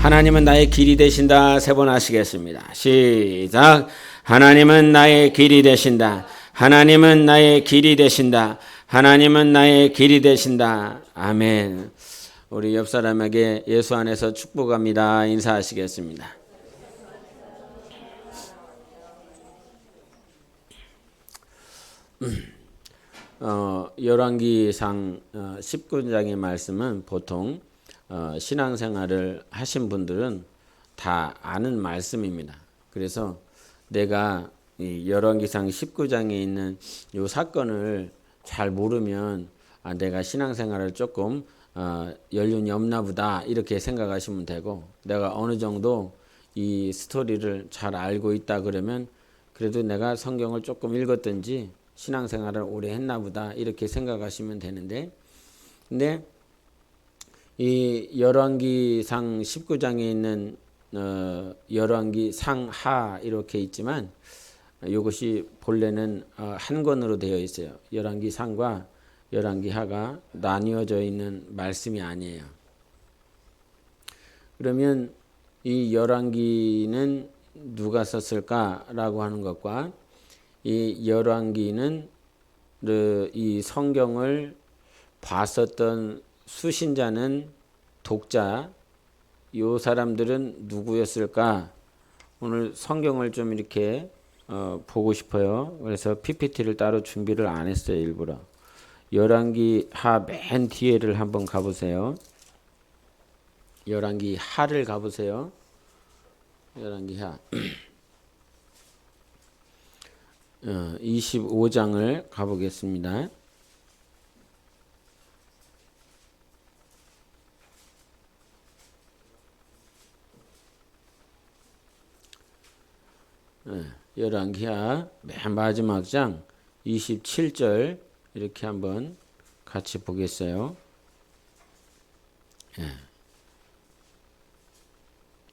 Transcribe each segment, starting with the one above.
하나님은 나의 길이 되신다. 세 번 하시겠습니다. 시작. 하나님은 나의 길이 되신다. 하나님은 나의 길이 되신다. 하나님은 나의 길이 되신다. 아멘. 우리 옆 사람에게 예수 안에서 축복합니다. 인사하시겠습니다. 열왕기상 19장의 말씀은 보통 신앙생활을 하신 분들은 다 아는 말씀입니다. 그래서 내가 이 열왕기상 19장에 있는 이 사건을 잘 모르면 내가 신앙생활을 조금 연륜이 없나 보다 이렇게 생각하시면 되고, 내가 어느 정도 이 스토리를 잘 알고 있다 그러면 그래도 내가 성경을 조금 읽었든지 신앙생활을 오래 했나 보다 이렇게 생각하시면 되는데, 근데 이 열왕기상 19장에 있는 열왕기 상하 이렇게 있지만 이것이 본래는 한 권으로 되어 있어요. 열왕기 상과 열왕기 하가 나뉘어져 있는 말씀이 아니에요. 그러면 이 열왕기는 누가 썼을까라고 하는 것과 이 열왕기는 이 성경을 봤었던 수신자는 독자, 이 사람들은 누구였을까? 오늘 성경을 좀 이렇게 보고 싶어요. 그래서 PPT를 따로 준비를 안 했어요, 일부러. 열왕기 하 맨 뒤에를 한번 가보세요. 열왕기 하를 가보세요. 열왕기 하 25장을 가보겠습니다. 열왕기하 맨 마지막 장 27절 이렇게 한번 같이 보겠어요.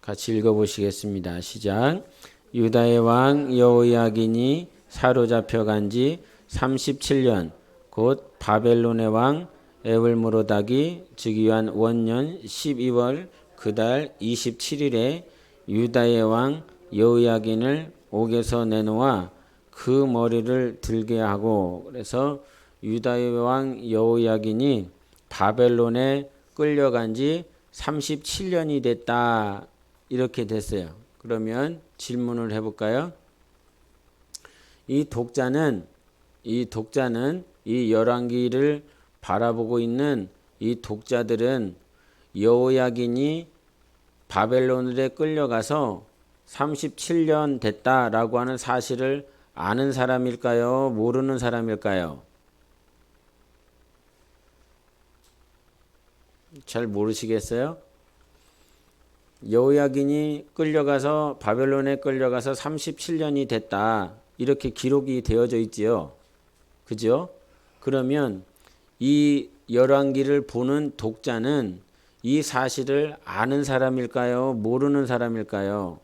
같이 읽어보시겠습니다. 시작. 유다의 왕 여호야긴이 사로잡혀간 지 37년 곧 바벨론의 왕 에울므로닥이 즉위한 원년 12월 그달 27일에 유다의 왕 여호야긴을 옥에서 내놓아 그 머리를 들게 하고, 그래서 유다의 왕 여호야긴이 바벨론에 끌려간 지 37년이 됐다 이렇게 됐어요. 그러면 질문을 해볼까요? 이 독자는 이 열왕기를 바라보고 있는 이 독자들은 여호야긴이 바벨론에 끌려가서 37년 됐다라고 하는 사실을 아는 사람일까요? 모르는 사람일까요? 잘 모르시겠어요? 여호야긴이 끌려가서 바벨론에 끌려가서 37년이 됐다 이렇게 기록이 되어져 있지요. 그죠? 그러면 이 열왕기를 보는 독자는 이 사실을 아는 사람일까요? 모르는 사람일까요?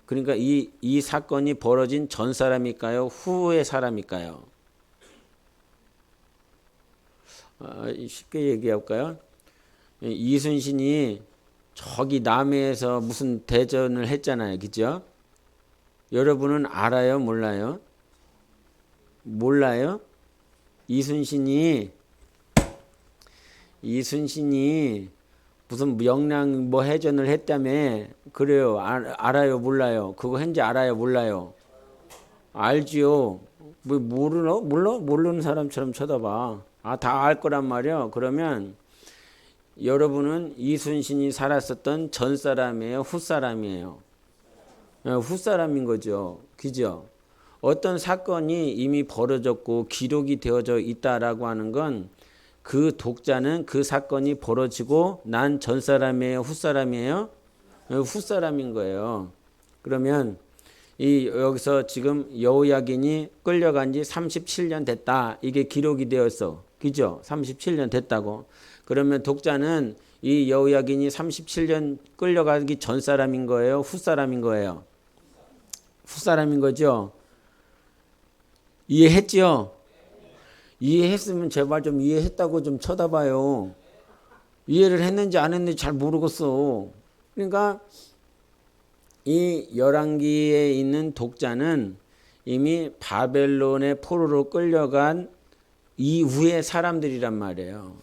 그러니까 이 사건이 벌어진 전 사람일까요? 후의 사람일까요? 쉽게 얘기할까요? 이순신이 저기 남해에서 무슨 대전을 했잖아요. 그죠? 여러분은 알아요? 몰라요? 몰라요? 이순신이 무슨 명량 뭐 해전을 했다며. 그래요. 알아요? 몰라요? 그거 했는지 알아요? 몰라요? 알지요. 뭐 모르나? 몰라? 모르는 사람처럼 쳐다봐. 다 알 거란 말이야. 그러면 여러분은 이순신이 살았었던 전 사람이에요? 후 사람이에요? 후 사람인 거죠. 그죠? 어떤 사건이 이미 벌어졌고 기록이 되어져 있다라고 하는 건 그 독자는 그 사건이 벌어지고 난 전 사람이에요? 후 사람이에요? 후 사람인 거예요. 그러면 여기서 지금 여호야긴이 끌려간 지 37년 됐다. 이게 기록이 되었어. 그죠? 37년 됐다고. 그러면 독자는 이 여호야긴이 37년 끌려가기 전 사람인 거예요? 후 사람인 거예요? 후 사람인 거죠? 이해했죠? 이해했으면 제발 좀 이해했다고 좀 쳐다봐요. 이해를 했는지 안 했는지 잘 모르겠어. 그러니까 이 열왕기에 있는 독자는 이미 바벨론의 포로로 끌려간 이후의 사람들이란 말이에요.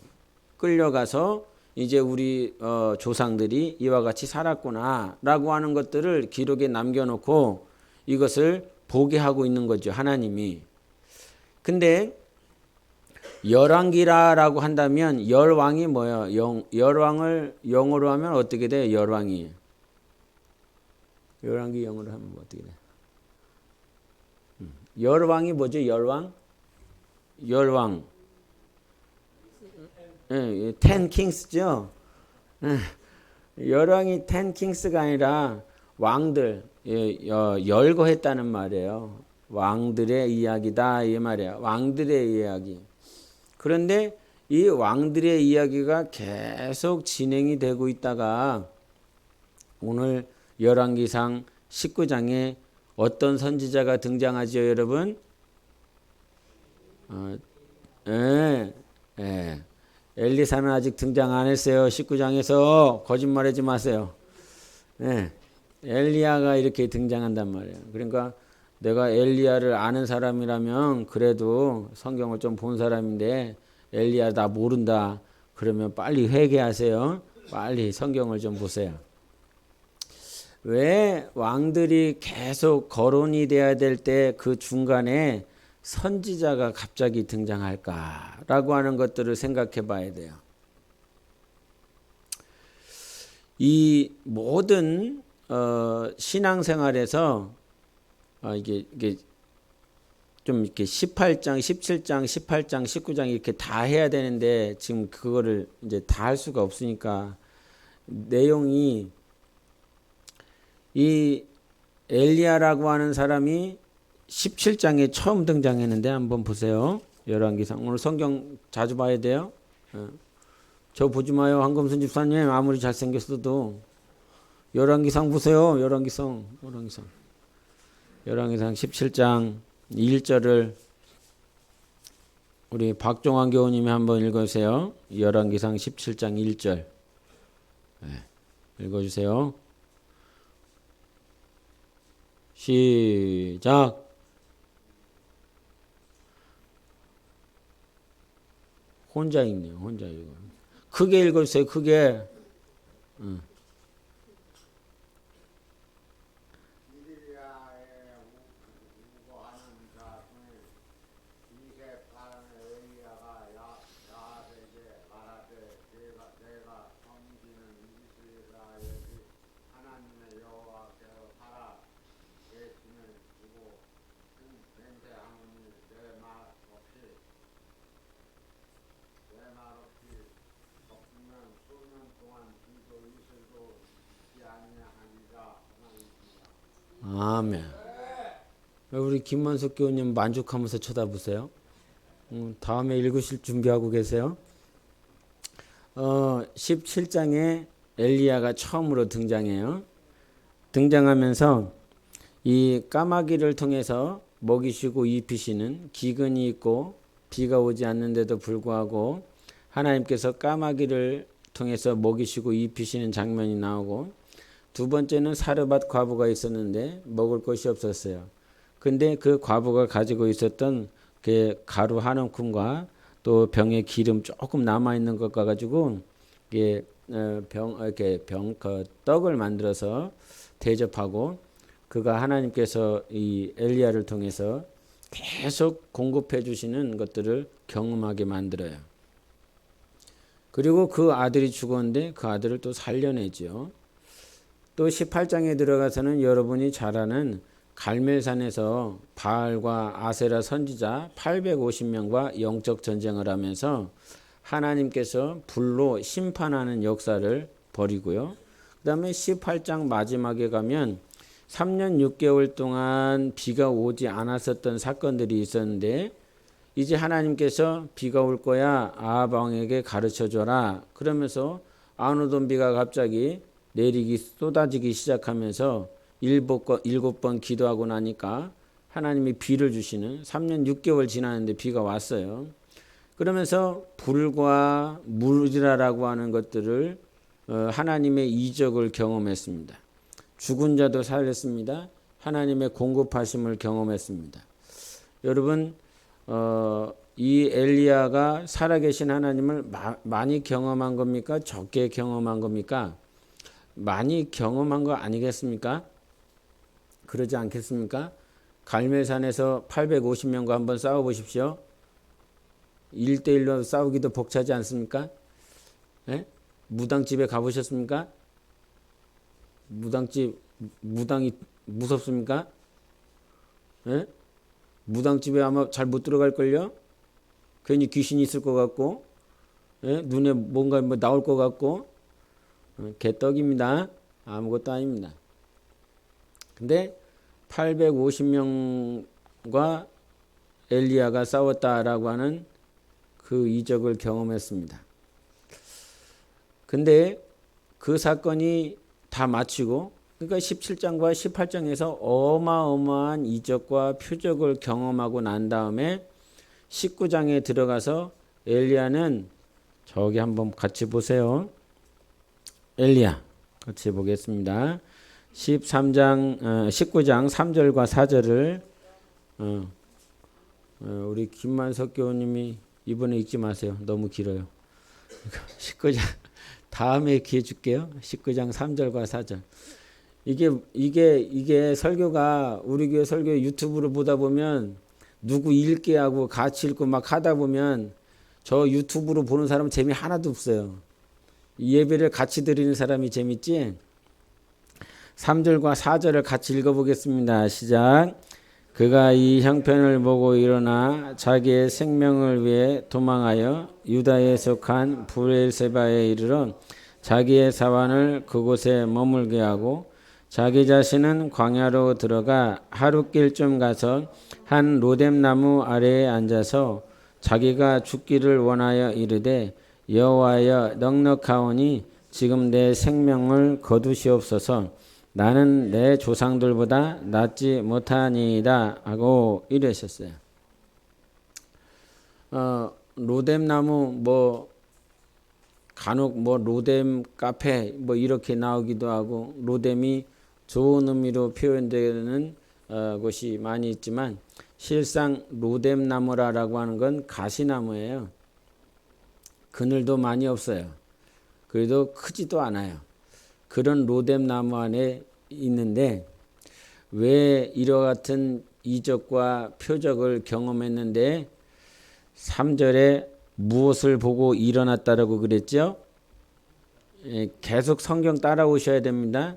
끌려가서 이제 우리 조상들이 이와 같이 살았구나라고 하는 것들을 기록에 남겨놓고 이것을 보게 하고 있는 거죠. 하나님이. 근데 열왕기라고 한다면 열왕이 뭐예요? 열왕을 영어로 하면 어떻게 돼요? 열왕이. 열왕기 영어로 하면 뭐 어떻게 돼요? 열왕이 뭐죠? 열왕? 열왕. 예, 텐 킹스죠. 열왕이 텐 킹스가 아니라 왕들 열거했다는 말이에요. 왕들의 이야기다 이 말이에요. 왕들의 이야기. 그런데 이 왕들의 이야기가 계속 진행이 되고 있다가 오늘 열왕기상 19장에 어떤 선지자가 등장하죠, 여러분? 엘리사는 아직 등장 안 했어요. 19장에서 거짓말하지 마세요. 엘리야가 이렇게 등장한단 말이에요. 그러니까 내가 엘리야를 아는 사람이라면 그래도 성경을 좀 본 사람인데 엘리야 나 모른다. 그러면 빨리 회개하세요. 빨리 성경을 좀 보세요. 왜 왕들이 계속 거론이 돼야 될 때 그 중간에 선지자가 갑자기 등장할까라고 하는 것들을 생각해 봐야 돼요. 이 모든 신앙생활에서 이게 좀 이렇게 18장, 17장, 18장, 19장 이렇게 다 해야 되는데 지금 그거를 이제 다 할 수가 없으니까 내용이 이 엘리야라고 하는 사람이 17장에 처음 등장했는데 한번 보세요. 열왕기상. 오늘 성경 자주 봐야 돼요. 저 보지 마요. 한금순 집사님 아무리 잘생겼어도 열왕기상 보세요. 열왕기상 17장 1절을 우리 박종환 교우님이 한번 읽어주세요. 열왕기상 17장 1절 읽어주세요. 시작. 혼자 읽네요. 혼자 읽어. 크게 읽어주세요. 크게. 아멘. 우리 김만석 교우님 만족하면서 쳐다보세요. 다음에 읽으실 준비하고 계세요. 17장에 엘리야가 처음으로 등장해요. 등장하면서 이 까마귀를 통해서 먹이 쉬고 입히시는 기근이 있고 비가 오지 않는데도 불구하고 하나님께서 까마귀를 통해서 먹이 쉬고 입히시는 장면이 나오고, 두 번째는 사르밧 과부가 있었는데 먹을 것이 없었어요. 근데 그 과부가 가지고 있었던 그 가루 한 움큼과 또 병에 기름 조금 남아 있는 것과 가지고 떡을 만들어서 대접하고, 그가 하나님께서 이 엘리야를 통해서 계속 공급해 주시는 것들을 경험하게 만들어요. 그리고 그 아들이 죽었는데 그 아들을 또 살려내죠. 또 18장에 들어가서는 여러분이 잘 아는 갈멜산에서 바알과 아세라 선지자 850명과 영적 전쟁을 하면서 하나님께서 불로 심판하는 역사를 벌이고요. 그 다음에 18장 마지막에 가면 3년 6개월 동안 비가 오지 않았었던 사건들이 있었는데, 이제 하나님께서 비가 올 거야 아합 왕에게 가르쳐줘라 그러면서 안 오던 비가 갑자기 내리기 쏟아지기 시작하면서 7번 기도하고 나니까 하나님이 비를 주시는, 3년 6개월 지났는데 비가 왔어요. 그러면서 불과 물이라고 하는 것들을 하나님의 이적을 경험했습니다. 죽은 자도 살렸습니다. 하나님의 공급하심을 경험했습니다. 여러분 이 엘리야가 살아계신 하나님을 많이 경험한 겁니까? 적게 경험한 겁니까? 많이 경험한 거 아니겠습니까? 그러지 않겠습니까? 갈멜산에서 850명과 한번 싸워보십시오. 1대1로 싸우기도 벅차지 않습니까? 예? 무당집에 가보셨습니까? 무당이 무섭습니까? 예? 무당집에 아마 잘 못 들어갈걸요? 괜히 귀신이 있을 것 같고, 예? 눈에 뭔가 뭐 나올 것 같고, 개떡입니다. 아무것도 아닙니다. 근데 850명과 엘리야가 싸웠다라고 하는 그 이적을 경험했습니다. 근데 그 사건이 다 마치고, 그러니까 17장과 18장에서 어마어마한 이적과 표적을 경험하고 난 다음에 19장에 들어가서 엘리야는 저기 한번 같이 보세요. 엘리야 같이 보겠습니다. 19장 3절과 4절을 우리 김만석 교우님이 이번에 읽지 마세요. 너무 길어요. 19장 다음에 기회 줄게요. 19장 3절과 4절. 이게 설교가 우리 교회 설교 유튜브로 보다 보면 누구 읽게 하고 같이 읽고 막 하다 보면 저 유튜브로 보는 사람은 재미 하나도 없어요. 예배를 같이 드리는 사람이 재밌지. 3절과 4절을 같이 읽어보겠습니다. 시작. 그가 이 형편을 보고 일어나 자기의 생명을 위해 도망하여 유다에 속한 브엘세바에 이르러 자기의 사환을 그곳에 머물게 하고 자기 자신은 광야로 들어가 하룻길쯤 가서 한 로뎀나무 아래에 앉아서 자기가 죽기를 원하여 이르되 여호와여 넉넉하오니 지금 내 생명을 거두시옵소서. 나는 내 조상들보다 낫지 못하니이다 하고 이러셨어요. 로뎀나무 간혹 로뎀 카페 이렇게 나오기도 하고 로뎀이 좋은 의미로 표현되는 곳이 많이 있지만 실상 로뎀나무라고 하는 건 가시나무예요. 그늘도 많이 없어요. 그래도 크지도 않아요. 그런 로뎀나무 안에 있는데 왜 이와 같은 이적과 표적을 경험했는데 3절에 무엇을 보고 일어났다라고 그랬죠? 계속 성경 따라오셔야 됩니다.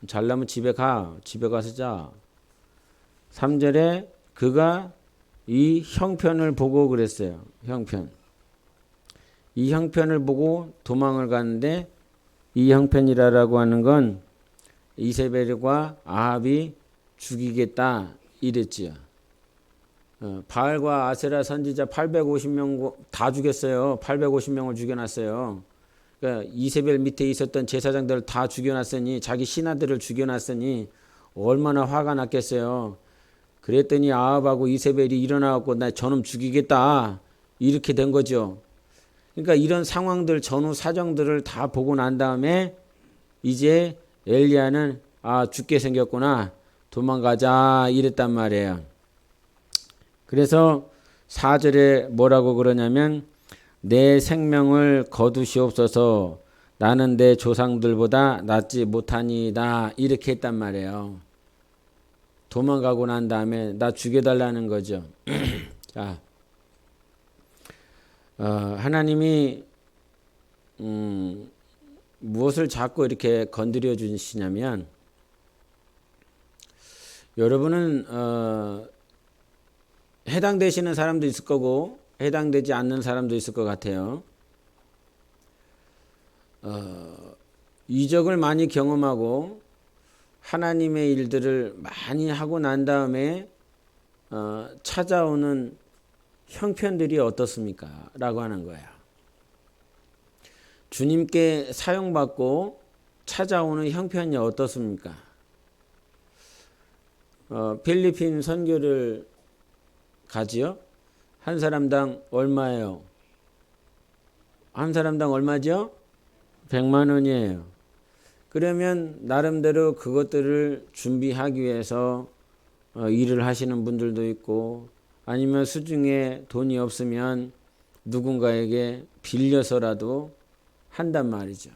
잘나면 집에 가서 자. 3절에 그가 이 형편을 보고 그랬어요. 형편. 이 형편을 보고 도망을 가는데 이 형편이라고 하는 건 이세벨과 아합이 죽이겠다 이랬지요. 바알과 아세라 선지자 850명 다 죽였어요. 850명을 죽여놨어요. 그러니까 이세벨 밑에 있었던 제사장들을 다 죽여놨으니 자기 신하들을 죽여놨으니 얼마나 화가 났겠어요. 그랬더니 아합하고 이세벨이 일어나갖고 나 저놈 죽이겠다 이렇게 된 거죠. 그러니까 이런 상황들 전후 사정들을 다 보고 난 다음에 이제 엘리야는 죽게 생겼구나 도망가자 이랬단 말이에요. 그래서 4절에 뭐라고 그러냐면 내 생명을 거두시옵소서 나는 내 조상들보다 낫지 못하니이다 이렇게 했단 말이에요. 도망가고 난 다음에 나 죽여달라는 거죠. 자, 하나님이 무엇을 자꾸 이렇게 건드려 주시냐면 여러분은 해당되시는 사람도 있을 거고 해당되지 않는 사람도 있을 것 같아요. 이적을 많이 경험하고 하나님의 일들을 많이 하고 난 다음에 찾아오는 형편들이 어떻습니까? 라고 하는 거예요. 주님께 사용받고 찾아오는 형편이 어떻습니까? 필리핀 선교를 가지요? 한 사람당 얼마예요? 한 사람당 얼마죠? 100만 원이에요. 그러면 나름대로 그것들을 준비하기 위해서 일을 하시는 분들도 있고, 아니면 수중에 돈이 없으면 누군가에게 빌려서라도 한단 말이죠.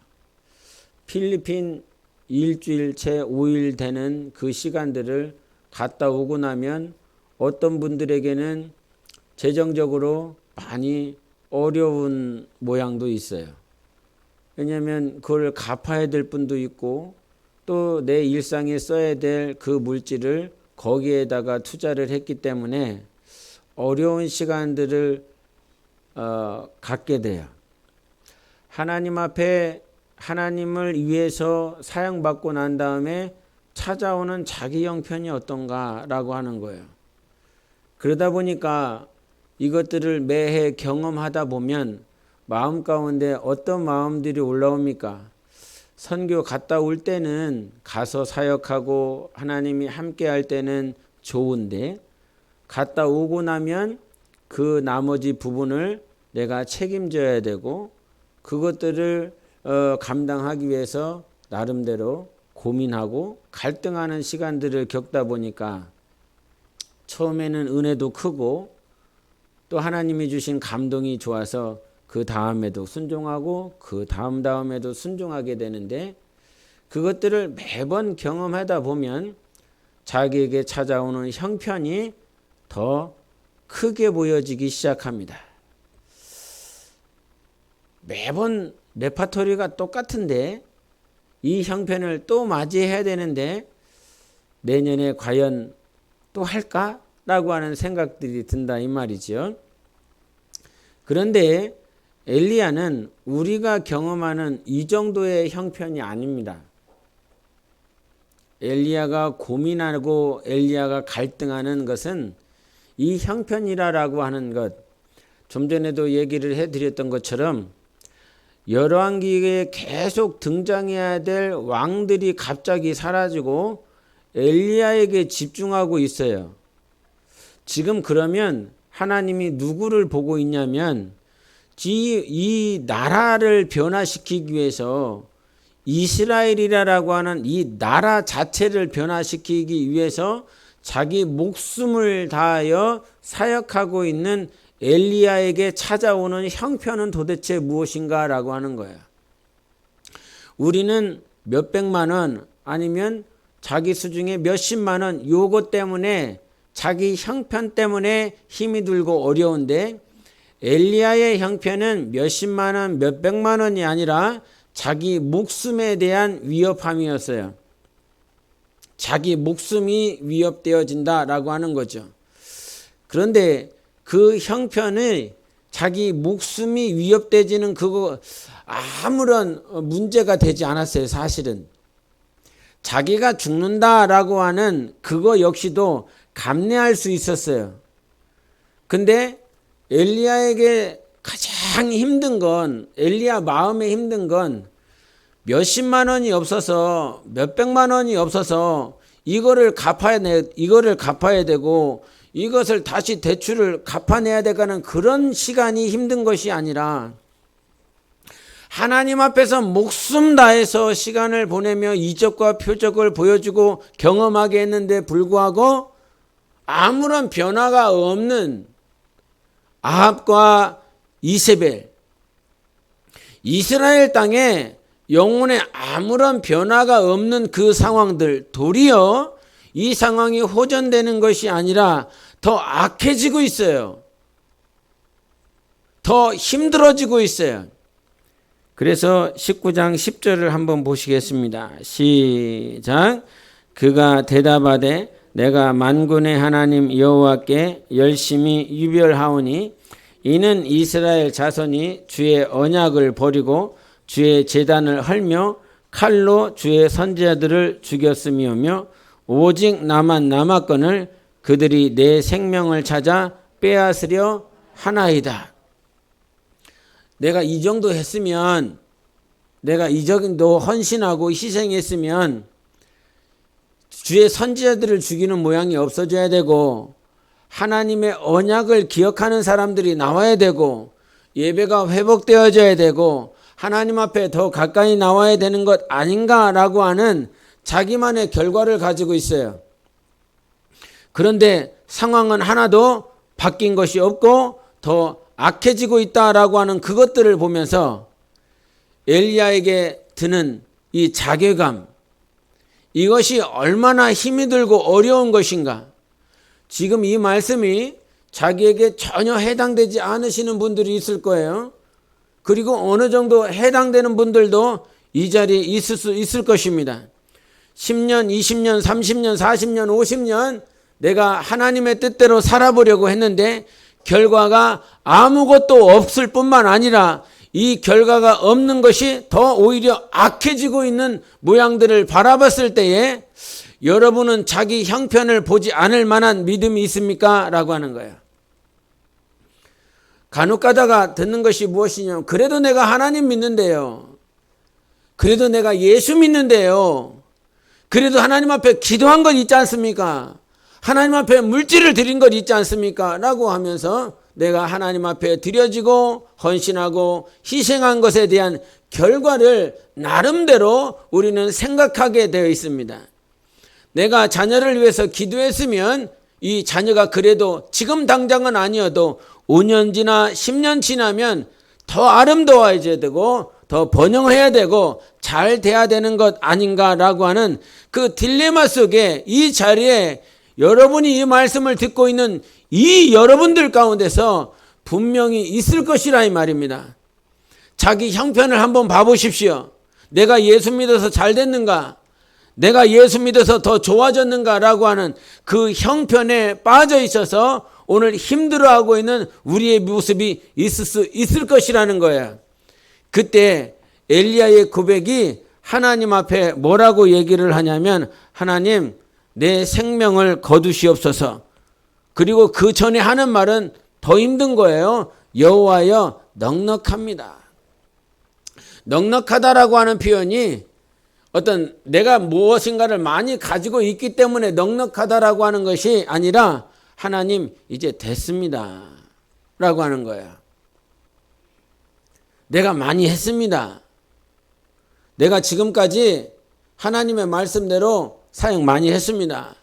필리핀 일주일 채 5일 되는 그 시간들을 갔다 오고 나면 어떤 분들에게는 재정적으로 많이 어려운 모양도 있어요. 왜냐하면 그걸 갚아야 될 분도 있고, 또 내 일상에 써야 될 그 물질을 거기에다가 투자를 했기 때문에 어려운 시간들을 갖게 돼요. 하나님 앞에 하나님을 위해서 사용받고 난 다음에 찾아오는 자기 형편이 어떤가라고 하는 거예요. 그러다 보니까 이것들을 매해 경험하다 보면 마음 가운데 어떤 마음들이 올라옵니까? 선교 갔다 올 때는 가서 사역하고 하나님이 함께 할 때는 좋은데, 갔다 오고 나면 그 나머지 부분을 내가 책임져야 되고, 그것들을 감당하기 위해서 나름대로 고민하고 갈등하는 시간들을 겪다 보니까 처음에는 은혜도 크고 또 하나님이 주신 감동이 좋아서 그 다음에도 순종하고 그 다음에도 순종하게 되는데, 그것들을 매번 경험하다 보면 자기에게 찾아오는 형편이 더 크게 보여지기 시작합니다. 매번 레파토리가 똑같은데 이 형편을 또 맞이해야 되는데 내년에 과연 또 할까? 라고 하는 생각들이 든다 이 말이죠. 그런데 엘리야는 우리가 경험하는 이 정도의 형편이 아닙니다. 엘리야가 고민하고 엘리야가 갈등하는 것은 이 형편이라고 하는 것, 좀 전에도 얘기를 해드렸던 것처럼 열왕기에 계속 등장해야 될 왕들이 갑자기 사라지고 엘리야에게 집중하고 있어요. 지금 그러면 하나님이 누구를 보고 있냐면 이 나라를 변화시키기 위해서 이스라엘이라고 하는 이 나라 자체를 변화시키기 위해서 자기 목숨을 다하여 사역하고 있는 엘리야에게 찾아오는 형편은 도대체 무엇인가라고 하는 거예요. 우리는 몇백만 원 아니면 자기 수중에 몇십만 원 요것 때문에 자기 형편 때문에 힘이 들고 어려운데, 엘리야의 형편은 몇십만 원 몇백만 원이 아니라 자기 목숨에 대한 위협함이었어요. 자기 목숨이 위협되어진다라고 하는 거죠. 그런데 그 형편이 자기 목숨이 위협되지는 그거 아무런 문제가 되지 않았어요. 사실은 자기가 죽는다라고 하는 그거 역시도 감내할 수 있었어요. 근데 엘리야에게 가장 힘든 건, 엘리야 마음에 힘든 건 몇십만 원이 없어서 몇백만 원이 없어서 이거를 갚아야 되고 이것을 다시 대출을 갚아내야 되가는 그런 시간이 힘든 것이 아니라 하나님 앞에서 목숨 다해서 시간을 보내며 이적과 표적을 보여주고 경험하게 했는데 불구하고 아무런 변화가 없는 아합과 이세벨, 이스라엘 땅에 영혼에 아무런 변화가 없는 그 상황들, 도리어 이 상황이 호전되는 것이 아니라 더 악해지고 있어요. 더 힘들어지고 있어요. 그래서 19장 10절을 한번 보시겠습니다. 시작. 그가 대답하되 내가 만군의 하나님 여호와께 열심히 유별하오니 이는 이스라엘 자손이 주의 언약을 버리고 주의 제단을 헐며 칼로 주의 선지자들을 죽였음이오며 오직 나만 남았거늘 그들이 내 생명을 찾아 빼앗으려 하나이다. 내가 이 정도 했으면, 내가 이 정도 헌신하고 희생했으면 주의 선지자들을 죽이는 모양이 없어져야 되고 하나님의 언약을 기억하는 사람들이 나와야 되고 예배가 회복되어져야 되고 하나님 앞에 더 가까이 나와야 되는 것 아닌가라고 하는 자기만의 결과를 가지고 있어요. 그런데 상황은 하나도 바뀐 것이 없고 더 악해지고 있다라고 하는 그것들을 보면서 엘리야에게 드는 이 자괴감, 이것이 얼마나 힘이 들고 어려운 것인가. 지금 이 말씀이 자기에게 전혀 해당되지 않으시는 분들이 있을 거예요. 그리고 어느 정도 해당되는 분들도 이 자리에 있을 수 있을 것입니다. 10년, 20년, 30년, 40년, 50년 내가 하나님의 뜻대로 살아보려고 했는데 결과가 아무것도 없을 뿐만 아니라 이 결과가 없는 것이 더 오히려 악해지고 있는 모양들을 바라봤을 때에 여러분은 자기 형편을 보지 않을 만한 믿음이 있습니까? 라고 하는 거예요. 간혹 가다가 듣는 것이 무엇이냐면 그래도 내가 하나님 믿는데요. 그래도 내가 예수 믿는데요. 그래도 하나님 앞에 기도한 것 있지 않습니까? 하나님 앞에 물질을 드린 것 있지 않습니까? 라고 하면서 내가 하나님 앞에 드려지고 헌신하고 희생한 것에 대한 결과를 나름대로 우리는 생각하게 되어 있습니다. 내가 자녀를 위해서 기도했으면 이 자녀가 그래도 지금 당장은 아니어도 5년 지나 10년 지나면 더 아름다워져야 되고 더 번영해야 되고 잘 돼야 되는 것 아닌가라고 하는 그 딜레마 속에 이 자리에 여러분이 이 말씀을 듣고 있는 이 여러분들 가운데서 분명히 있을 것이라 이 말입니다. 자기 형편을 한번 봐보십시오. 내가 예수 믿어서 잘 됐는가? 내가 예수 믿어서 더 좋아졌는가라고 하는 그 형편에 빠져 있어서 오늘 힘들어하고 있는 우리의 모습이 있을 수 있을 것이라는 거예요. 그때 엘리야의 고백이 하나님 앞에 뭐라고 얘기를 하냐면 하나님 내 생명을 거두시옵소서. 그리고 그 전에 하는 말은 더 힘든 거예요. 여호와여 넉넉합니다. 넉넉하다라고 하는 표현이 어떤 내가 무엇인가를 많이 가지고 있기 때문에 넉넉하다라고 하는 것이 아니라 하나님 이제 됐습니다 라고 하는 거예요. 내가 많이 했습니다. 내가 지금까지 하나님의 말씀대로 사역 많이 했습니다.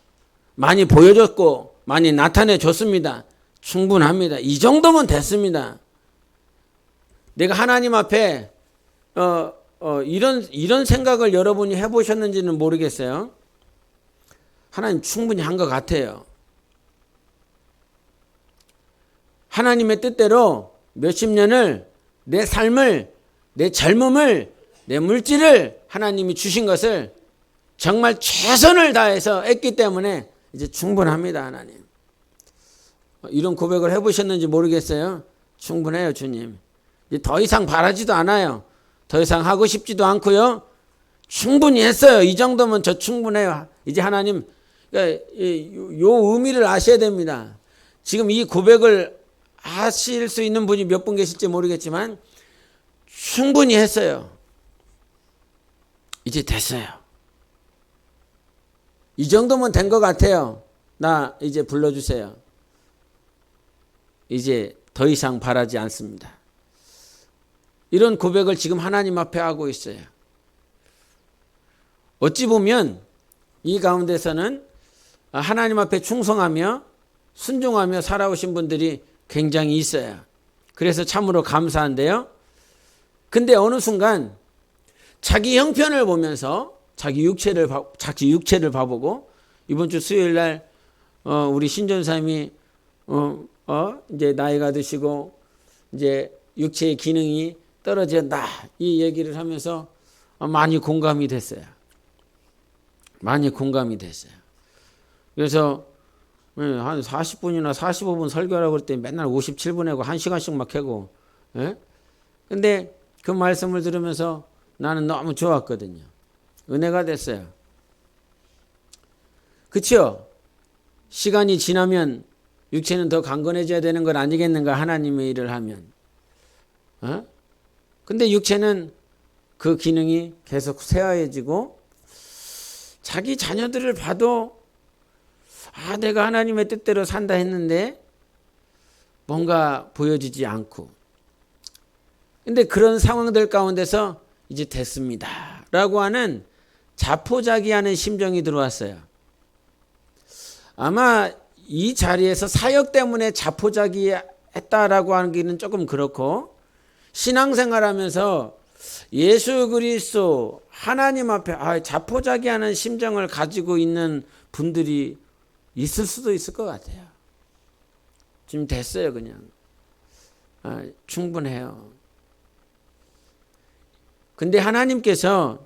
많이 보여줬고 많이 나타내 줬습니다. 충분합니다. 이 정도면 됐습니다. 내가 하나님 앞에 이런 생각을 여러분이 해보셨는지는 모르겠어요. 하나님 충분히 한 것 같아요. 하나님의 뜻대로 몇십 년을 내 삶을 내 젊음을 내 물질을 하나님이 주신 것을 정말 최선을 다해서 했기 때문에 이제 충분합니다. 하나님. 이런 고백을 해보셨는지 모르겠어요. 충분해요 주님. 이제 더 이상 바라지도 않아요. 더 이상 하고 싶지도 않고요. 충분히 했어요. 이 정도면 저 충분해요. 이제 하나님 그러니까 요 의미를 아셔야 됩니다. 지금 이 고백을 하실 수 있는 분이 몇 분 계실지 모르겠지만 충분히 했어요. 이제 됐어요. 이 정도면 된 것 같아요. 나 이제 불러주세요. 이제 더 이상 바라지 않습니다. 이런 고백을 지금 하나님 앞에 하고 있어요. 어찌 보면 이 가운데서는 하나님 앞에 충성하며 순종하며 살아오신 분들이 굉장히 있어요. 그래서 참으로 감사한데요. 근데 어느 순간 자기 형편을 보면서 자기 육체를 봐보고 이번 주 수요일 날 우리 신전사님이 이제 나이가 드시고 이제 육체의 기능이 떨어진다 이 얘기를 하면서 많이 공감이 됐어요. 많이 공감이 됐어요. 그래서 한 40분이나 45분 설교하라고 그럴 때 맨날 57분 하고 1시간씩 막 하고 근데 그 말씀을 들으면서 나는 너무 좋았거든요. 은혜가 됐어요. 그렇죠? 시간이 지나면 육체는 더 강건해져야 되는 것 아니겠는가 하나님의 일을 하면. 근데 육체는 그 기능이 계속 쇠화해지고 자기 자녀들을 봐도 내가 하나님의 뜻대로 산다 했는데 뭔가 보여지지 않고 근데 그런 상황들 가운데서 이제 됐습니다 라고 하는 자포자기하는 심정이 들어왔어요. 아마 이 자리에서 사역 때문에 자포자기 했다라고 하는 게는 조금 그렇고, 신앙생활하면서 예수 그리스도 하나님 앞에 자포자기하는 심정을 가지고 있는 분들이 있을 수도 있을 것 같아요. 지금 됐어요. 그냥 충분해요. 근데 하나님께서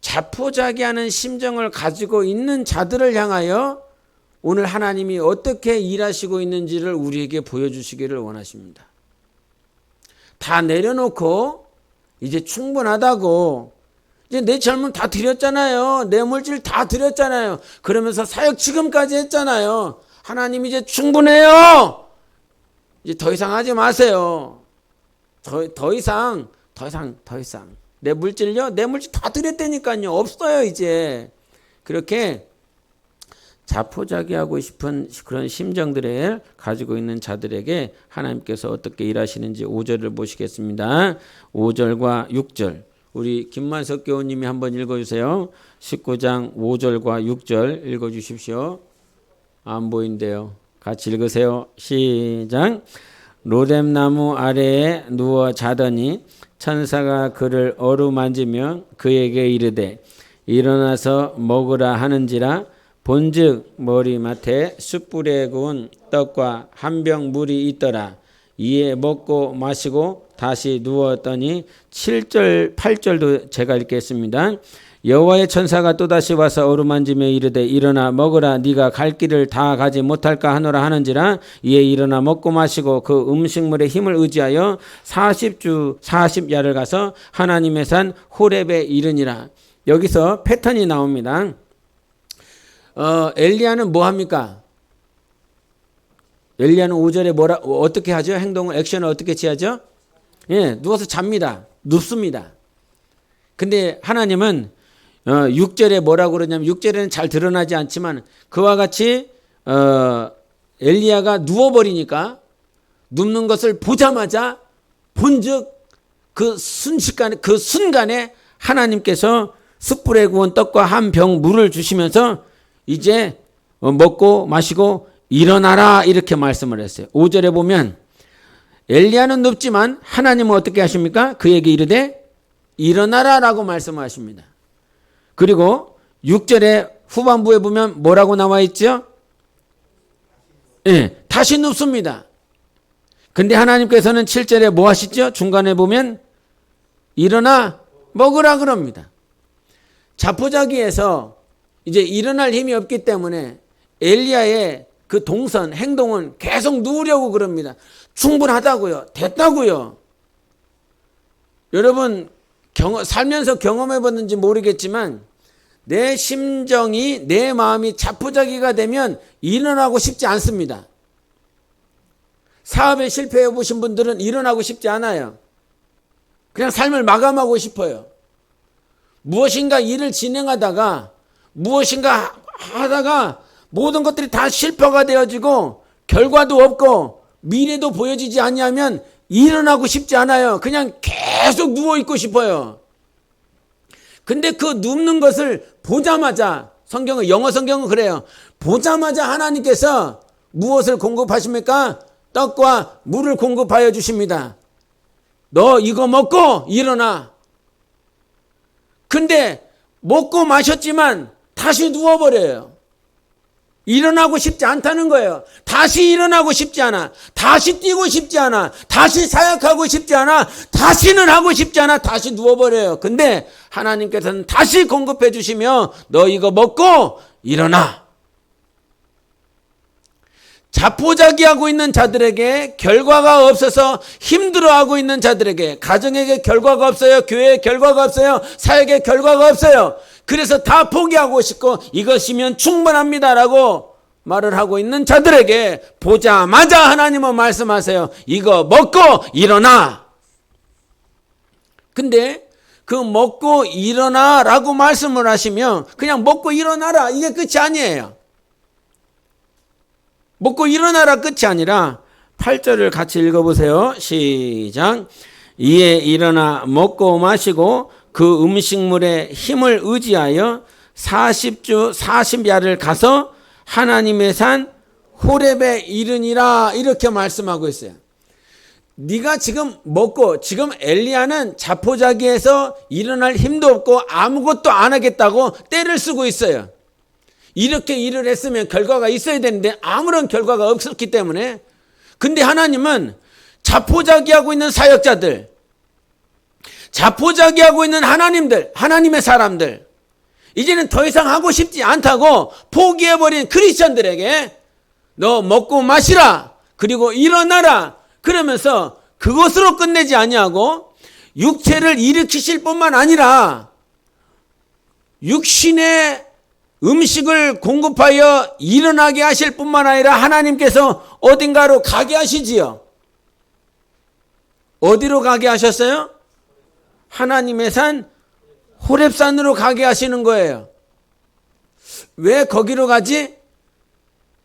자포자기하는 심정을 가지고 있는 자들을 향하여 오늘 하나님이 어떻게 일하시고 있는지를 우리에게 보여주시기를 원하십니다. 다 내려놓고 이제 충분하다고, 이제 내 젊음 다 드렸잖아요. 내 물질 다 드렸잖아요. 그러면서 사역 지금까지 했잖아요. 하나님 이제 충분해요. 이제 더 이상 하지 마세요. 더 이상. 내 물질요? 내 물질 다 드렸다니까요. 없어요 이제. 그렇게 자포자기하고 싶은 그런 심정들을 가지고 있는 자들에게 하나님께서 어떻게 일하시는지 5절을 보시겠습니다. 5절과 6절. 우리 김만석 교우님이 한번 읽어주세요. 19장 5절과 6절 읽어주십시오. 안 보인대요. 같이 읽으세요. 시작. 로뎀나무 아래에 누워 자더니 천사가 그를 어루만지며 그에게 이르되 일어나서 먹으라 하는지라. 본즉 머리맡에 숯불에 구운 떡과 한 병 물이 있더라. 이에 먹고 마시고 다시 누웠더니 7절 8절도 제가 읽겠습니다. 여호와의 천사가 또다시 와서 어루만지며 이르되 일어나 먹으라. 네가 갈 길을 다 가지 못할까 하노라 하는지라. 이에 일어나 먹고 마시고 그 음식물의 힘을 의지하여 40주 40야를 가서 하나님의 산 호렙에 이르니라. 여기서 패턴이 나옵니다. 엘리야는 뭐 합니까? 엘리야는 5절에 어떻게 하죠? 행동을, 액션을 어떻게 취하죠? 예, 누워서 잡니다. 눕습니다. 근데 하나님은 6절에 뭐라고 그러냐면, 6절에는 잘 드러나지 않지만 그와 같이 엘리야가 누워버리니까 눕는 것을 보자마자 본즉 그 순간에 하나님께서 숯불에 구운 떡과 한 병 물을 주시면서 이제 먹고 마시고 일어나라 이렇게 말씀을 했어요. 5절에 보면 엘리야는 눕지만 하나님은 어떻게 하십니까? 그에게 이르되 일어나라 라고 말씀하십니다. 그리고 6절에 후반부에 보면 뭐라고 나와 있죠? 예, 다시 눕습니다. 근데 하나님께서는 7절에 뭐 하시죠? 중간에 보면 일어나 먹으라 그럽니다. 자포자기에서 이제 일어날 힘이 없기 때문에 엘리야의 그 동선, 행동은 계속 누우려고 그럽니다. 충분하다고요. 됐다고요. 여러분 살면서 경험해봤는지 모르겠지만 내 심정이, 내 마음이 자포자기가 되면 일어나고 싶지 않습니다. 사업에 실패해 보신 분들은 일어나고 싶지 않아요. 그냥 삶을 마감하고 싶어요. 무엇인가 일을 진행하다가 무엇인가 하다가 모든 것들이 다 실패가 되어지고 결과도 없고 미래도 보여지지 않냐면 일어나고 싶지 않아요. 그냥 계속 누워있고 싶어요. 근데 그 눕는 것을 보자마자, 영어 성경은 그래요. 보자마자 하나님께서 무엇을 공급하십니까? 떡과 물을 공급하여 주십니다. 너 이거 먹고 일어나. 근데 먹고 마셨지만 다시 누워버려요. 일어나고 싶지 않다는 거예요. 다시 일어나고 싶지 않아. 다시 뛰고 싶지 않아. 다시 사역하고 싶지 않아. 다시는 하고 싶지 않아. 다시 누워버려요. 근데 하나님께서는 다시 공급해 주시며 너 이거 먹고 일어나. 자포자기하고 있는 자들에게, 결과가 없어서 힘들어하고 있는 자들에게, 가정에게 결과가 없어요. 교회에 결과가 없어요. 사역에 결과가 없어요. 그래서 다 포기하고 싶고 이것이면 충분합니다라고 말을 하고 있는 자들에게 보자마자 하나님은 말씀하세요. 이거 먹고 일어나. 근데 그 먹고 일어나라고 말씀을 하시면 그냥 먹고 일어나라 이게 끝이 아니에요. 먹고 일어나라 끝이 아니라 8절을 같이 읽어보세요. 시작. 이에 일어나 먹고 마시고 그 음식물의 힘을 의지하여 40주 40야를 가서 하나님의 산 호렙에 이르니라 이렇게 말씀하고 있어요. 네가 지금 먹고 지금 엘리야는 자포자기에서 일어날 힘도 없고 아무것도 안 하겠다고 떼를 쓰고 있어요. 이렇게 일을 했으면 결과가 있어야 되는데 아무런 결과가 없었기 때문에 근데 하나님은 자포자기하고 있는 사역자들 자포자기하고 있는 하나님들 하나님의 사람들 이제는 더 이상 하고 싶지 않다고 포기해버린 크리스천들에게 너 먹고 마시라 그리고 일어나라 그러면서 그것으로 끝내지 아니하고 육체를 일으키실 뿐만 아니라 육신의 음식을 공급하여 일어나게 하실 뿐만 아니라 하나님께서 어딘가로 가게 하시지요. 어디로 가게 하셨어요? 하나님의 산 호렙산으로 가게 하시는 거예요. 왜 거기로 가지?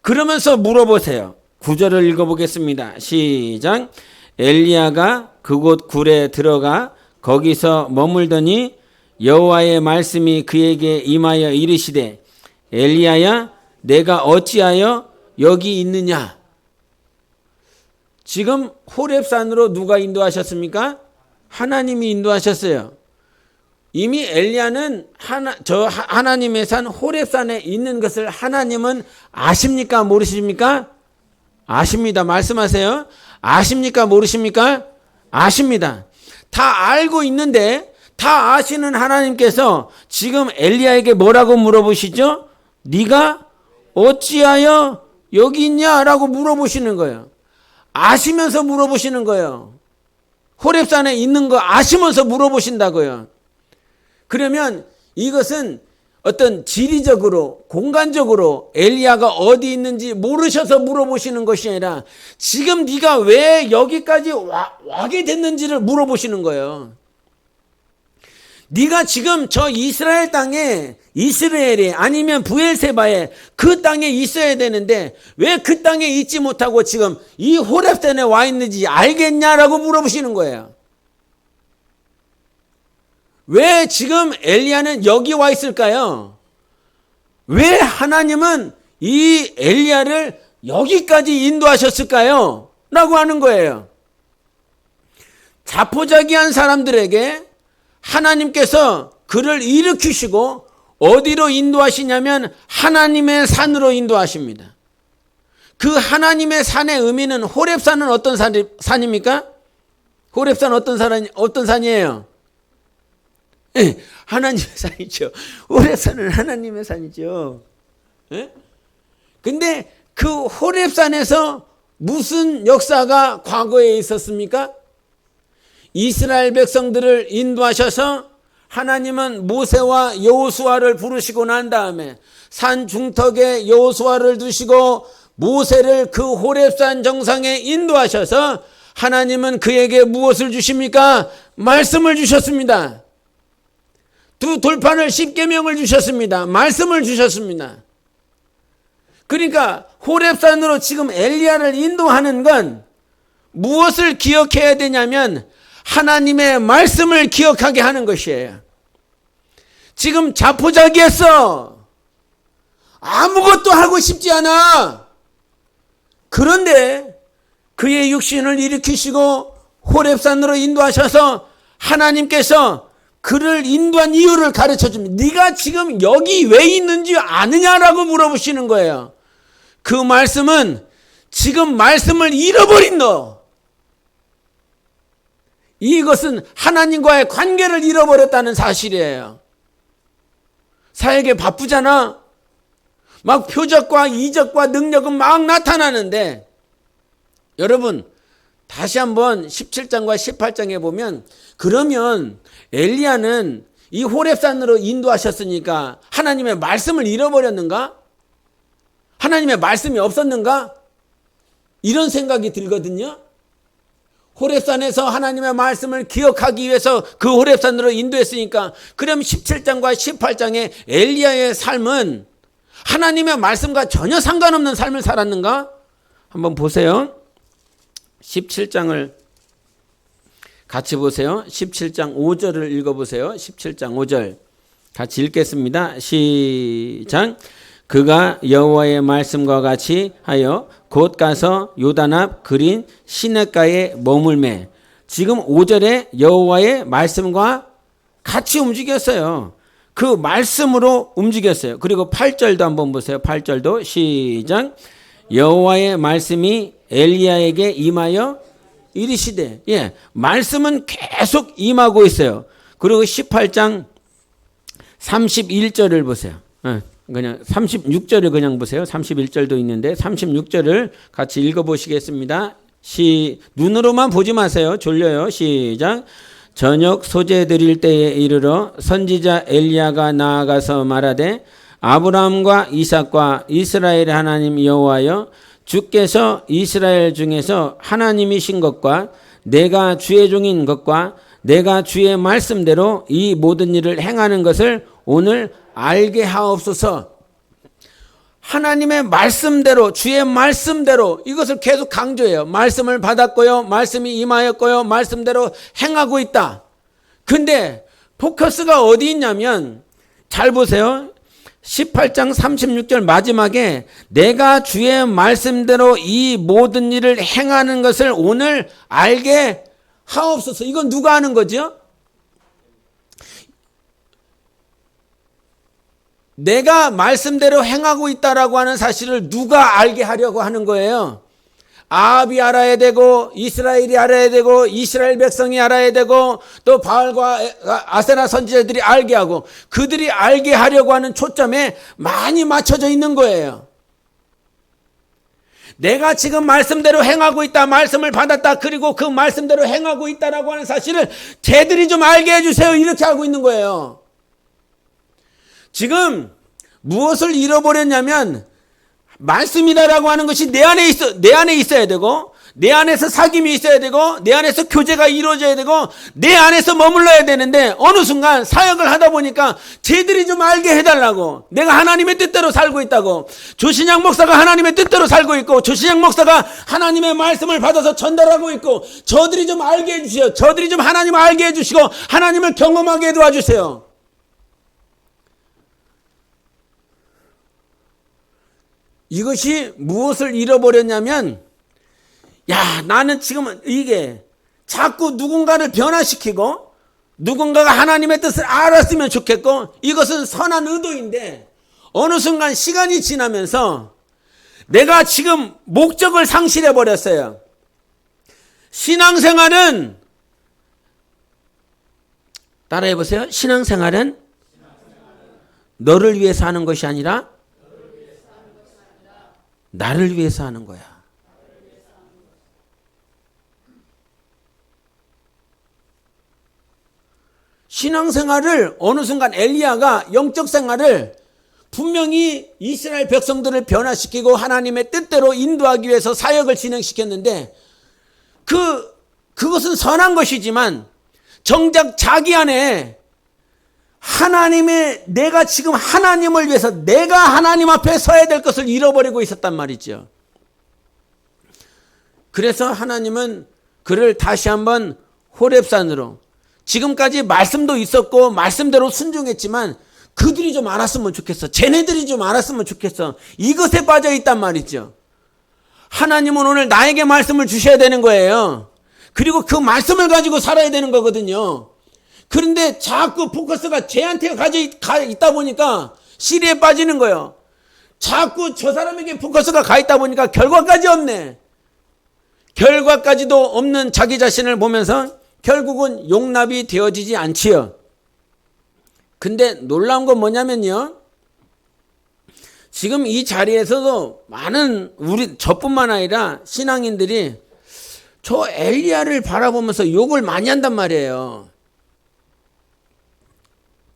그러면서 물어보세요. 9절을 읽어보겠습니다. 시작. 엘리야가 그곳 굴에 들어가 거기서 머물더니 여호와의 말씀이 그에게 임하여 이르시되 엘리야야 내가 어찌하여 여기 있느냐. 지금 호렙산으로 누가 인도하셨습니까? 하나님이 인도하셨어요. 이미 엘리야는 하나님의 산 호렙산에 있는 것을 하나님은 아십니까? 모르십니까? 아십니다. 말씀하세요. 아십니까? 모르십니까? 아십니다. 다 알고 있는데 다 아시는 하나님께서 지금 엘리야에게 뭐라고 물어보시죠? 네가 어찌하여 여기 있냐라고 물어보시는 거예요. 아시면서 물어보시는 거예요. 호렙산에 있는 거 아시면서 물어보신다고요. 그러면 이것은 어떤 지리적으로 공간적으로 엘리야가 어디 있는지 모르셔서 물어보시는 것이 아니라 지금 네가 왜 여기까지 와게 됐는지를 물어보시는 거예요. 네가 지금 저 이스라엘 땅에 이스라엘에 아니면 브엘세바에 그 땅에 있어야 되는데 왜 그 땅에 있지 못하고 지금 이 호렙산에 와 있는지 알겠냐라고 물어보시는 거예요. 왜 지금 엘리야는 여기 와 있을까요? 왜 하나님은 이 엘리야를 여기까지 인도하셨을까요? 라고 하는 거예요. 자포자기한 사람들에게 하나님께서 그를 일으키시고 어디로 인도하시냐면 하나님의 산으로 인도하십니다. 그 하나님의 산의 의미는 호렙산은 어떤 산입니까? 호렙산 어떤 산이에요? 네, 하나님의 산이죠. 호렙산은 하나님의 산이죠. 네? 근데 그 호렙산에서 무슨 역사가 과거에 있었습니까? 이스라엘 백성들을 인도하셔서 하나님은 모세와 여호수아를 부르시고 난 다음에 산 중턱에 여호수아를 두시고 모세를 그 호렙산 정상에 인도하셔서 하나님은 그에게 무엇을 주십니까? 말씀을 주셨습니다. 두 돌판을 10계명을 주셨습니다. 말씀을 주셨습니다. 그러니까 호렙산으로 지금 엘리야를 인도하는 건 무엇을 기억해야 되냐면 하나님의 말씀을 기억하게 하는 것이에요. 지금 자포자기했어. 아무것도 하고 싶지 않아. 그런데 그의 육신을 일으키시고 호렙산으로 인도하셔서 하나님께서 그를 인도한 이유를 가르쳐 줍니다. 네가 지금 여기 왜 있는지 아느냐라고 물어보시는 거예요. 그 말씀은 지금 말씀을 잃어버린 너. 이것은 하나님과의 관계를 잃어버렸다는 사실이에요. 사역에 바쁘잖아. 막 표적과 이적과 능력은 막 나타나는데 여러분 다시 한번 17장과 18장에 보면 그러면 엘리야는 이 호렙산으로 인도하셨으니까 하나님의 말씀을 잃어버렸는가? 하나님의 말씀이 없었는가? 이런 생각이 들거든요. 호렙산에서 하나님의 말씀을 기억하기 위해서 그 호렙산으로 인도했으니까 그럼 17장과 18장의 엘리야의 삶은 하나님의 말씀과 전혀 상관없는 삶을 살았는가? 한번 보세요. 17장을 같이 보세요. 17장 5절을 읽어보세요. 17장 5절 같이 읽겠습니다. 시작. 그가 여호와의 말씀과 같이 하여 곧 가서 요단 앞 그린 시냇가에 머물매. 지금 5절에 여호와의 말씀과 같이 움직였어요. 그 말씀으로 움직였어요. 그리고 8절도 한번 보세요. 8절도 시작. 여호와의 말씀이 엘리야에게 임하여 이르시되. 예, 말씀은 계속 임하고 있어요. 그리고 18장 31절을 보세요. 그냥 36절을 그냥 보세요. 31절도 있는데 36절을 같이 읽어보시겠습니다. 눈으로만 보지 마세요. 졸려요. 시작. 저녁 소재 드릴 때에 이르러 선지자 엘리야가 나아가서 말하되 아브라함과 이삭과 이스라엘의 하나님 여호와여 주께서 이스라엘 중에서 하나님이신 것과 내가 주의 종인 것과 내가 주의 말씀대로 이 모든 일을 행하는 것을 오늘 알게 하옵소서. 하나님의 말씀대로, 주의 말씀대로 이것을 계속 강조해요. 말씀을 받았고요. 말씀이 임하였고요. 말씀대로 행하고 있다. 근데 포커스가 어디 있냐면 잘 보세요. 18장 36절 마지막에 내가 주의 말씀대로 이 모든 일을 행하는 것을 오늘 알게 하옵소서. 이건 누가 하는 거죠? 내가 말씀대로 행하고 있다라고 하는 사실을 누가 알게 하려고 하는 거예요? 아합이 알아야 되고 이스라엘이 알아야 되고 이스라엘 백성이 알아야 되고 또 바알과 아세라 선지자들이 알게 하고 그들이 알게 하려고 하는 초점에 많이 맞춰져 있는 거예요. 내가 지금 말씀대로 행하고 있다, 말씀을 받았다, 그리고 그 말씀대로 행하고 있다라고 하는 사실을 쟤들이 좀 알게 해주세요. 이렇게 하고 있는 거예요. 지금 무엇을 잃어버렸냐면 말씀이라고 하는 것이 내 안에 있어야 되고 내 안에서 사귐이 있어야 되고 내 안에서 교제가 이루어져야 되고 내 안에서 머물러야 되는데 어느 순간 사역을 하다 보니까 쟤들이 좀 알게 해달라고, 내가 하나님의 뜻대로 살고 있다고, 조신양 목사가 하나님의 뜻대로 살고 있고 조신양 목사가 하나님의 말씀을 받아서 전달하고 있고 저들이 좀 알게 해주세요. 저들이 좀 하나님을 알게 해주시고 하나님을 경험하게 도와주세요. 이것이 무엇을 잃어버렸냐면, 야, 나는 지금 이게 자꾸 누군가를 변화시키고 누군가가 하나님의 뜻을 알았으면 좋겠고 이것은 선한 의도인데 어느 순간 시간이 지나면서 내가 지금 목적을 상실해 버렸어요. 신앙생활은 따라해 보세요. 신앙생활은 너를 위해서 하는 것이 아니라 나를 위해서 하는 거야. 신앙생활을 어느 순간 엘리야가 영적 생활을 분명히 이스라엘 백성들을 변화시키고 하나님의 뜻대로 인도하기 위해서 사역을 진행시켰는데 그것은 선한 것이지만 정작 자기 안에 내가 지금 하나님을 위해서 내가 하나님 앞에 서야 될 것을 잃어버리고 있었단 말이죠. 그래서 하나님은 그를 다시 한번 호렙산으로, 지금까지 말씀도 있었고 말씀대로 순종했지만 그들이 좀 알았으면 좋겠어. 쟤네들이 좀 알았으면 좋겠어. 이것에 빠져 있단 말이죠. 하나님은 오늘 나에게 말씀을 주셔야 되는 거예요. 그리고 그 말씀을 가지고 살아야 되는 거거든요. 그런데 자꾸 포커스가 쟤한테 가 있다 보니까 시리에 빠지는 거예요. 자꾸 저 사람에게 포커스가 가 있다 보니까 결과까지 없네. 결과까지도 없는 자기 자신을 보면서 결국은 용납이 되어지지 않지요. 근데 놀라운 건 뭐냐면요, 지금 이 자리에서도 많은 저뿐만 아니라 신앙인들이 저 엘리야를 바라보면서 욕을 많이 한단 말이에요.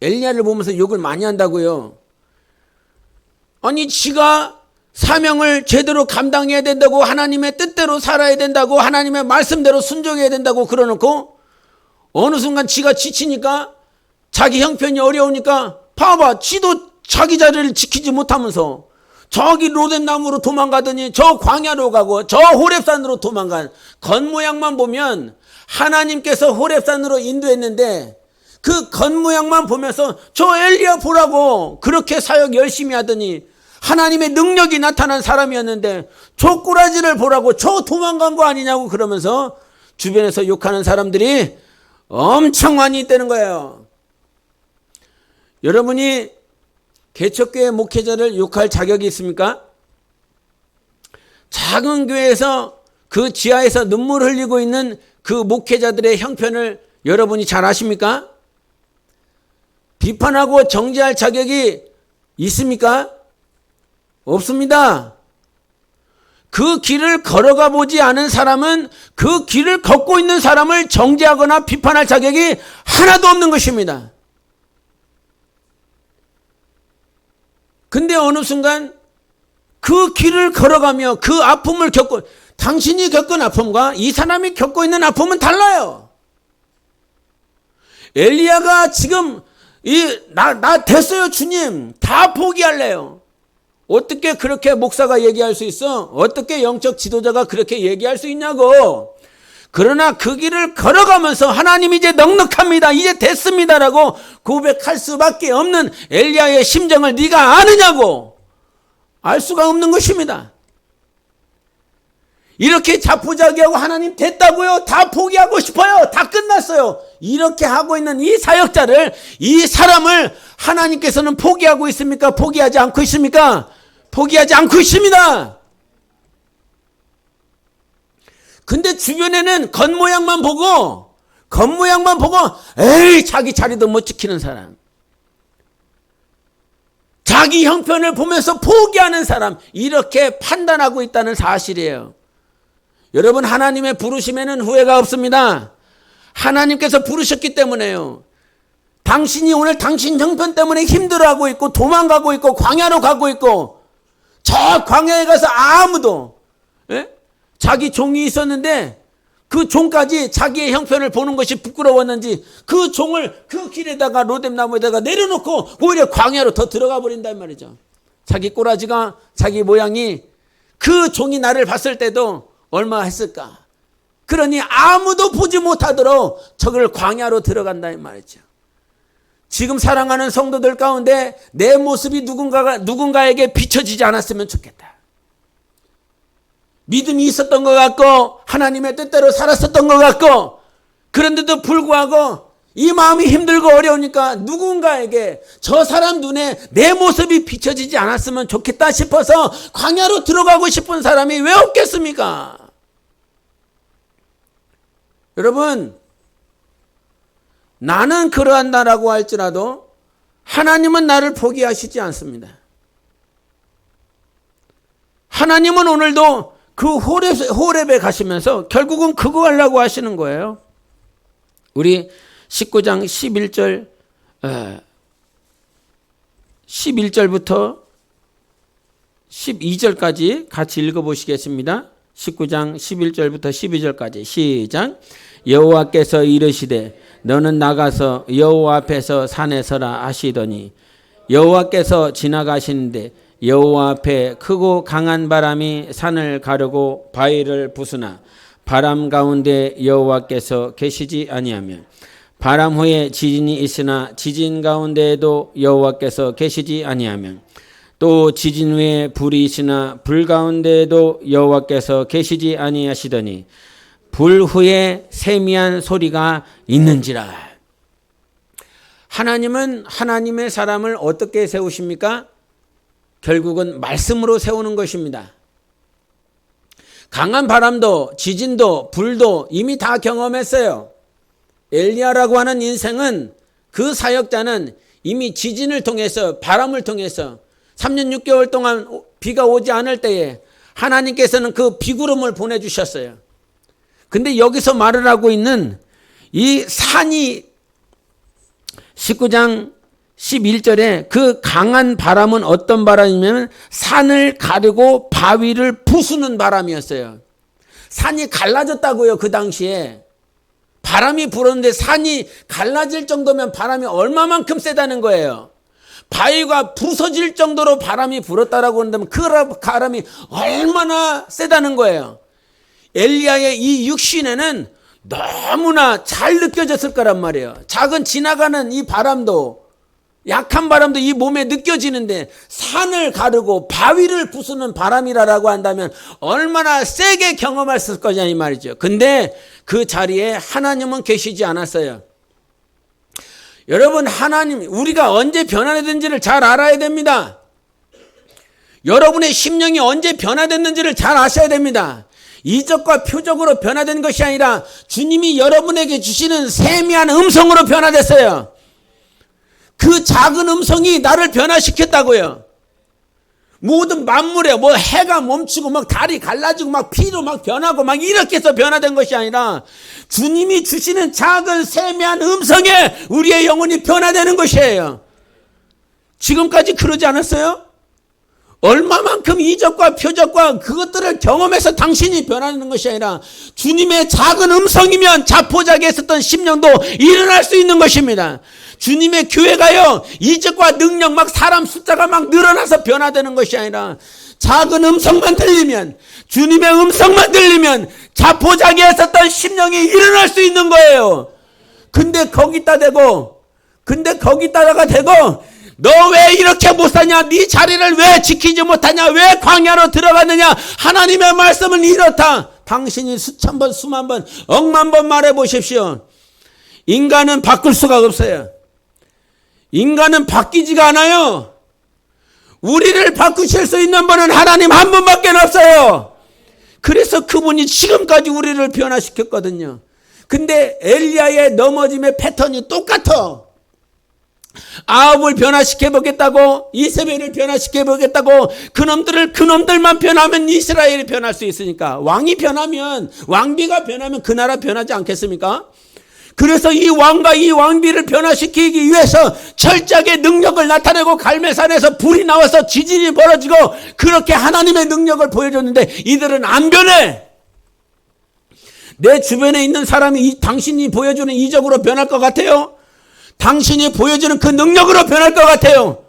엘리야를 보면서 욕을 많이 한다고요. 아니, 지가 사명을 제대로 감당해야 된다고, 하나님의 뜻대로 살아야 된다고, 하나님의 말씀대로 순종해야 된다고 그러놓고 어느 순간 지가 지치니까, 자기 형편이 어려우니까 봐봐, 지도 자기 자리를 지키지 못하면서 저기 로뎀나무로 도망가더니 저 광야로 가고 저 호렙산으로 도망간 겉모양만 보면 하나님께서 호렙산으로 인도했는데 그 겉모양만 보면서 저 엘리야 보라고 그렇게 사역 열심히 하더니 하나님의 능력이 나타난 사람이었는데 저 꼬라지를 보라고 저 도망간 거 아니냐고 그러면서 주변에서 욕하는 사람들이 엄청 많이 있다는 거예요. 여러분이 개척교회 목회자를 욕할 자격이 있습니까? 작은 교회에서 그 지하에서 눈물 흘리고 있는 그 목회자들의 형편을 여러분이 잘 아십니까? 비판하고 정죄할 자격이 있습니까? 없습니다. 그 길을 걸어가 보지 않은 사람은 그 길을 걷고 있는 사람을 정죄하거나 비판할 자격이 하나도 없는 것입니다. 근데 어느 순간 그 길을 걸어가며 그 아픔을 겪고, 당신이 겪은 아픔과 이 사람이 겪고 있는 아픔은 달라요. 엘리야가 지금 나 됐어요 주님, 다 포기할래요. 어떻게 그렇게 목사가 얘기할 수 있어? 어떻게 영적 지도자가 그렇게 얘기할 수 있냐고. 그러나 그 길을 걸어가면서 하나님 이제 넉넉합니다, 이제 됐습니다라고 고백할 수밖에 없는 엘리야의 심정을 네가 아느냐고. 알 수가 없는 것입니다. 이렇게 자포자기하고 하나님 됐다고요? 다 포기하고 싶어요? 다 끝났어요? 이렇게 하고 있는 이 사역자를, 이 사람을 하나님께서는 포기하고 있습니까? 포기하지 않고 있습니까? 포기하지 않고 있습니다. 근데 주변에는 겉모양만 보고 에이 자기 자리도 못 지키는 사람, 자기 형편을 보면서 포기하는 사람, 이렇게 판단하고 있다는 사실이에요. 여러분, 하나님의 부르심에는 후회가 없습니다. 하나님께서 부르셨기 때문에요. 당신이 오늘 당신 형편 때문에 힘들어하고 있고 도망가고 있고 광야로 가고 있고, 저 광야에 가서 아무도 자기 종이 있었는데 그 종까지 자기의 형편을 보는 것이 부끄러웠는지 그 종을 그 길에다가 로뎀나무에다가 내려놓고 오히려 광야로 더 들어가 버린단 말이죠. 자기 꼬라지가, 자기 모양이, 그 종이 나를 봤을 때도 얼마 했을까? 그러니 아무도 보지 못하도록 저걸 광야로 들어간다 이 말이죠. 지금 사랑하는 성도들 가운데 내 모습이 누군가에게 비춰지지 않았으면 좋겠다. 믿음이 있었던 것 같고 하나님의 뜻대로 살았었던 것 같고, 그런데도 불구하고 이 마음이 힘들고 어려우니까 누군가에게 저 사람 눈에 내 모습이 비춰지지 않았으면 좋겠다 싶어서 광야로 들어가고 싶은 사람이 왜 없겠습니까? 여러분, 나는 그러한다라고 할지라도 하나님은 나를 포기하시지 않습니다. 하나님은 오늘도 그 호렙에 가시면서 결국은 그거 하려고 하시는 거예요. 우리 19장 11절부터 12절까지 같이 읽어보시겠습니다. 19장 11절부터 12절까지 시작. 여호와께서 이르시되 너는 나가서 여호와 앞에서 산에 서라 하시더니 여호와께서 지나가시는데 여호와 앞에 크고 강한 바람이 산을 가르고 바위를 부수나 바람 가운데 여호와께서 계시지 아니하며 바람 후에 지진이 있으나 지진 가운데에도 여호와께서 계시지 아니하며 또 지진 후에 불이 있으나 불 가운데에도 여호와께서 계시지 아니하시더니 불 후에 세미한 소리가 있는지라. 하나님은 하나님의 사람을 어떻게 세우십니까? 결국은 말씀으로 세우는 것입니다. 강한 바람도 지진도 불도 이미 다 경험했어요. 엘리야라고 하는 인생은, 그 사역자는 이미 지진을 통해서, 바람을 통해서 3년 6개월 동안 비가 오지 않을 때에 하나님께서는 그 비구름을 보내주셨어요. 근데 여기서 말을 하고 있는 이 산이 19장 11절에 그 강한 바람은 어떤 바람이냐면 산을 가르고 바위를 부수는 바람이었어요. 산이 갈라졌다고요. 그 당시에 바람이 불었는데 산이 갈라질 정도면 바람이 얼마만큼 세다는 거예요. 바위가 부서질 정도로 바람이 불었다라고 한다면 그 바람이 얼마나 세다는 거예요. 엘리야의 이 육신에는 너무나 잘 느껴졌을 거란 말이에요. 작은 지나가는 이 바람도, 약한 바람도 이 몸에 느껴지는데 산을 가르고 바위를 부수는 바람이라고 한다면 얼마나 세게 경험했을 거냐 이 말이죠. 근데 그 자리에 하나님은 계시지 않았어요. 여러분, 하나님, 우리가 언제 변화되는지를 잘 알아야 됩니다. 여러분의 심령이 언제 변화됐는지를 잘 아셔야 됩니다. 이적과 표적으로 변화된 것이 아니라 주님이 여러분에게 주시는 세미한 음성으로 변화됐어요. 그 작은 음성이 나를 변화시켰다고요. 모든 만물에 뭐 해가 멈추고 막 달이 갈라지고 막 피로 막 변하고 막 이렇게 해서 변화된 것이 아니라 주님이 주시는 작은 세미한 음성에 우리의 영혼이 변화되는 것이에요. 지금까지 그러지 않았어요? 얼마만큼 이적과 표적과 그것들을 경험해서 당신이 변하는 것이 아니라 주님의 작은 음성이면 자포자기에 있었던 심령도 일어날 수 있는 것입니다. 주님의 교회가요, 이적과 능력 막 사람 숫자가 막 늘어나서 변화되는 것이 아니라 작은 음성만 들리면, 주님의 음성만 들리면 자포자기에 있었던 심령이 일어날 수 있는 거예요. 근데 거기다가 대고 너 왜 이렇게 못 사냐? 네 자리를 왜 지키지 못하냐? 왜 광야로 들어갔느냐? 하나님의 말씀은 이렇다. 당신이 수천 번, 수만 번, 억만 번 말해 보십시오. 인간은 바꿀 수가 없어요. 인간은 바뀌지가 않아요. 우리를 바꾸실 수 있는 분은 하나님 한 분밖에 없어요. 그래서 그분이 지금까지 우리를 변화시켰거든요. 근데 엘리야의 넘어짐의 패턴이 똑같아. 아합을 변화시켜보겠다고, 이세벨을 변화시켜보겠다고, 그놈들만 변하면 이스라엘이 변할 수 있으니까. 왕이 변하면, 왕비가 변하면 그 나라 변하지 않겠습니까? 그래서 이 왕과 이 왕비를 변화시키기 위해서 철저하게 능력을 나타내고 갈멜산에서 불이 나와서 지진이 벌어지고 그렇게 하나님의 능력을 보여줬는데 이들은 안 변해. 내 주변에 있는 사람이 당신이 보여주는 이적으로 변할 것 같아요? 당신이 보여주는 그 능력으로 변할 것 같아요?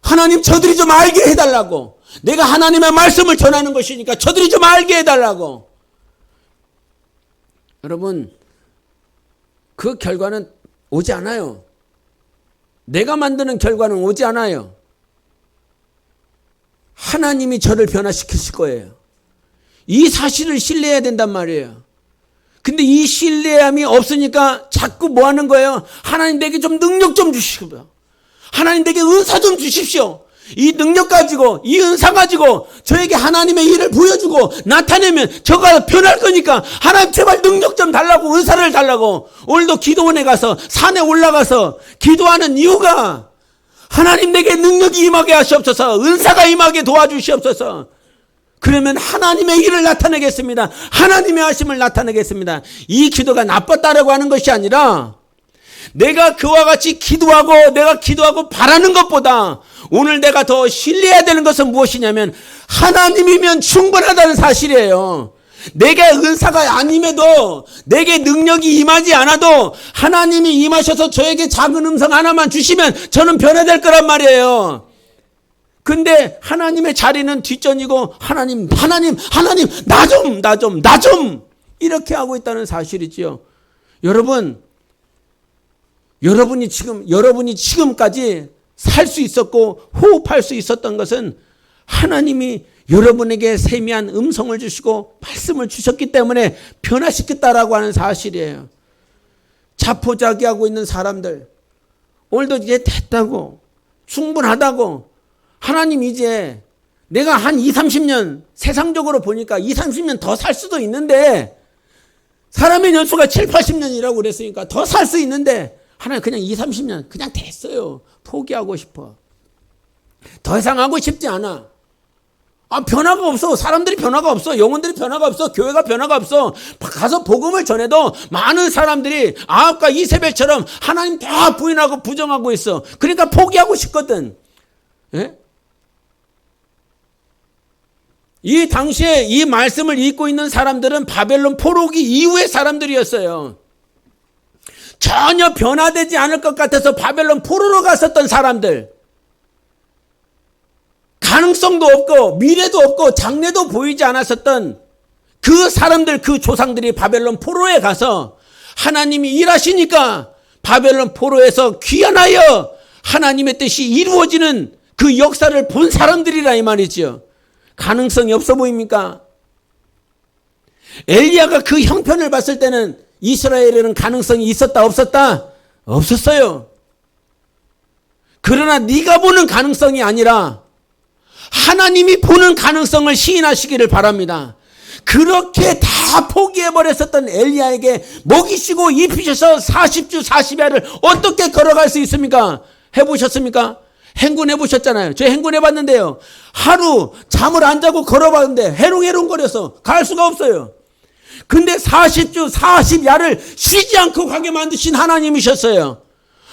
하나님, 저들이 좀 알게 해달라고. 내가 하나님의 말씀을 전하는 것이니까 저들이 좀 알게 해달라고. 여러분, 그 결과는 오지 않아요. 내가 만드는 결과는 오지 않아요. 하나님이 저를 변화시키실 거예요. 이 사실을 신뢰해야 된단 말이에요. 근데 이 신뢰함이 없으니까 자꾸 뭐 하는 거예요? 하나님 내게 좀 능력 좀 주시고요. 하나님 내게 은사 좀 주십시오. 이 능력 가지고, 이 은사 가지고 저에게 하나님의 일을 보여주고 나타내면 저가 변할 거니까 하나님 제발 능력 좀 달라고, 은사를 달라고. 오늘도 기도원에 가서, 산에 올라가서 기도하는 이유가 하나님 내게 능력이 임하게 하시옵소서, 은사가 임하게 도와주시옵소서. 그러면 하나님의 일을 나타내겠습니다. 하나님의 하심을 나타내겠습니다. 이 기도가 나빴다라고 하는 것이 아니라 내가 그와 같이 기도하고 바라는 것보다 오늘 내가 더 신뢰해야 되는 것은 무엇이냐면 하나님이면 충분하다는 사실이에요. 내게 은사가 안 임해도, 내게 능력이 임하지 않아도 하나님이 임하셔서 저에게 작은 음성 하나만 주시면 저는 변화될 거란 말이에요. 근데 하나님의 자리는 뒷전이고 하나님 나 좀 이렇게 하고 있다는 사실이지요. 여러분이 지금까지 살 수 있었고 호흡할 수 있었던 것은 하나님이 여러분에게 세미한 음성을 주시고 말씀을 주셨기 때문에 변화시켰다라고 하는 사실이에요. 자포자기하고 있는 사람들, 오늘도 이제 됐다고, 충분하다고, 하나님 이제 내가 한 20-30년 세상적으로 보니까 20-30년 더 살 수도 있는데, 사람의 연수가 70-80년이라고 그랬으니까 더 살 수 있는데 하나님 그냥 20-30년 그냥 됐어요. 포기하고 싶어. 더 이상 하고 싶지 않아. 변화가 없어. 사람들이 변화가 없어. 영혼들이 변화가 없어. 교회가 변화가 없어. 가서 복음을 전해도 많은 사람들이 아합과 이세벨처럼 하나님 다 부인하고 부정하고 있어. 그러니까 포기하고 싶거든. 예? 이 당시에 이 말씀을 읽고 있는 사람들은 바벨론 포로기 이후의 사람들이었어요. 전혀 변화되지 않을 것 같아서 바벨론 포로로 갔었던 사람들. 가능성도 없고 미래도 없고 장래도 보이지 않았었던 그 사람들, 그 조상들이 바벨론 포로에 가서 하나님이 일하시니까 바벨론 포로에서 귀환하여 하나님의 뜻이 이루어지는 그 역사를 본 사람들이라 이 말이죠. 가능성이 없어 보입니까? 엘리야가 그 형편을 봤을 때는 이스라엘에는 가능성이 있었다 없었다? 없었어요. 그러나 네가 보는 가능성이 아니라 하나님이 보는 가능성을 시인하시기를 바랍니다. 그렇게 다 포기해버렸었던 엘리야에게 먹이시고 입히셔서 40주 40야를 어떻게 걸어갈 수 있습니까? 해보셨습니까? 행군해보셨잖아요. 저 행군해봤는데요. 하루 잠을 안 자고 걸어봤는데 해롱해롱거려서 갈 수가 없어요. 근데 40주 40야를 쉬지 않고 가게 만드신 하나님이셨어요.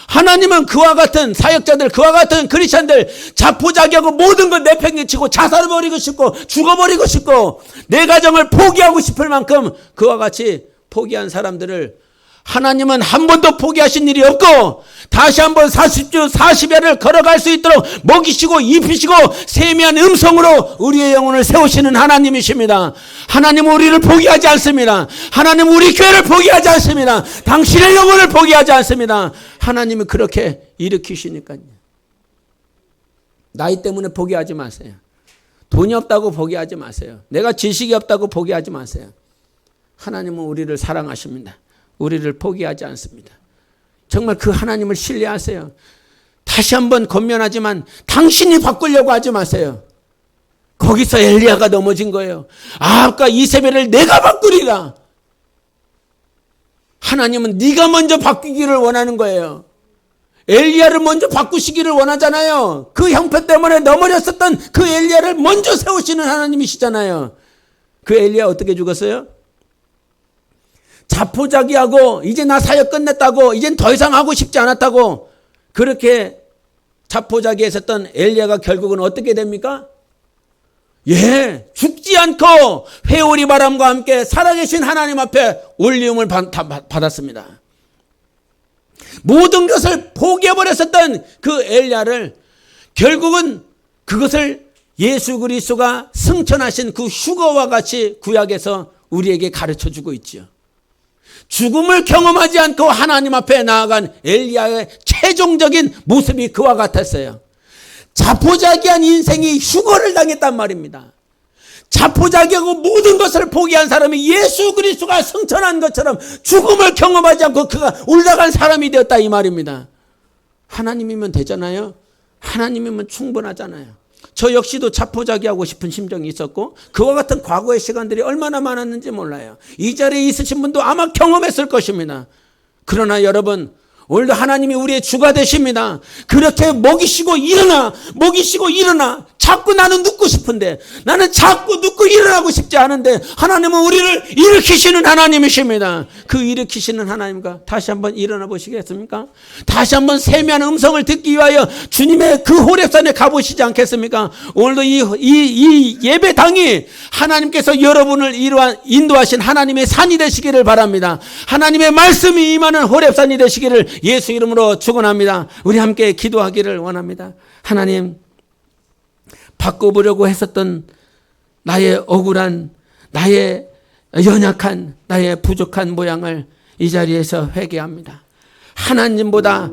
하나님은 그와 같은 사역자들, 그와 같은 크리스찬들 자포자기하고 모든 걸 내팽개치고 자살해버리고 싶고 죽어버리고 싶고 내 가정을 포기하고 싶을 만큼 그와 같이 포기한 사람들을 하나님은 한 번도 포기하신 일이 없고 다시 한번 40주 40야를 걸어갈 수 있도록 먹이시고 입히시고 세미한 음성으로 우리의 영혼을 세우시는 하나님이십니다. 하나님은 우리를 포기하지 않습니다. 하나님은 우리 교회를 포기하지 않습니다. 당신의 영혼을 포기하지 않습니다. 하나님은 그렇게 일으키시니까요. 나이 때문에 포기하지 마세요. 돈이 없다고 포기하지 마세요. 내가 지식이 없다고 포기하지 마세요. 하나님은 우리를 사랑하십니다. 우리를 포기하지 않습니다. 정말 그 하나님을 신뢰하세요. 다시 한번 권면하지만 당신이 바꾸려고 하지 마세요. 거기서 엘리야가 넘어진 거예요. 아합과 이세벨을 내가 바꾸리라. 하나님은 네가 먼저 바뀌기를 원하는 거예요. 엘리야를 먼저 바꾸시기를 원하잖아요. 그 형편 때문에 넘어졌었던 그 엘리야를 먼저 세우시는 하나님이시잖아요. 그 엘리야 어떻게 죽었어요? 자포자기하고 이제 나 사역 끝냈다고 이젠 더 이상 하고 싶지 않았다고 그렇게 자포자기했었던 엘리야가 결국은 어떻게 됩니까? 죽지 않고 회오리 바람과 함께 살아계신 하나님 앞에 올리움을 받았습니다. 모든 것을 포기해버렸었던 그 엘리야를 결국은 그것을 예수 그리스도가 승천하신 그 휴거와 같이 구약에서 우리에게 가르쳐주고 있지요. 죽음을 경험하지 않고 하나님 앞에 나아간 엘리야의 최종적인 모습이 그와 같았어요. 자포자기한 인생이 휴거를 당했단 말입니다. 자포자기하고 모든 것을 포기한 사람이 예수 그리스도가 승천한 것처럼 죽음을 경험하지 않고 그가 올라간 사람이 되었다 이 말입니다. 하나님이면 되잖아요. 하나님이면 충분하잖아요. 저 역시도 자포자기하고 싶은 심정이 있었고 그와 같은 과거의 시간들이 얼마나 많았는지 몰라요. 이 자리에 있으신 분도 아마 경험했을 것입니다. 그러나 여러분 오늘도 하나님이 우리의 주가 되십니다. 그렇게 먹이시고 일어나 자꾸 나는 눕고 싶은데 나는 자꾸 눕고 일어나고 싶지 않은데 하나님은 우리를 일으키시는 하나님이십니다. 그 일으키시는 하나님과 다시 한번 일어나 보시겠습니까? 다시 한번 세미한 음성을 듣기 위하여 주님의 그 호렙산에 가보시지 않겠습니까? 오늘도 이 예배당이 하나님께서 여러분을 인도하신 하나님의 산이 되시기를 바랍니다. 하나님의 말씀이 임하는 호렙산이 되시기를 예수 이름으로 축원합니다. 우리 함께 기도하기를 원합니다. 하나님, 바꿔보려고 했었던 나의 억울한, 나의 연약한, 나의 부족한 모양을 이 자리에서 회개합니다. 하나님보다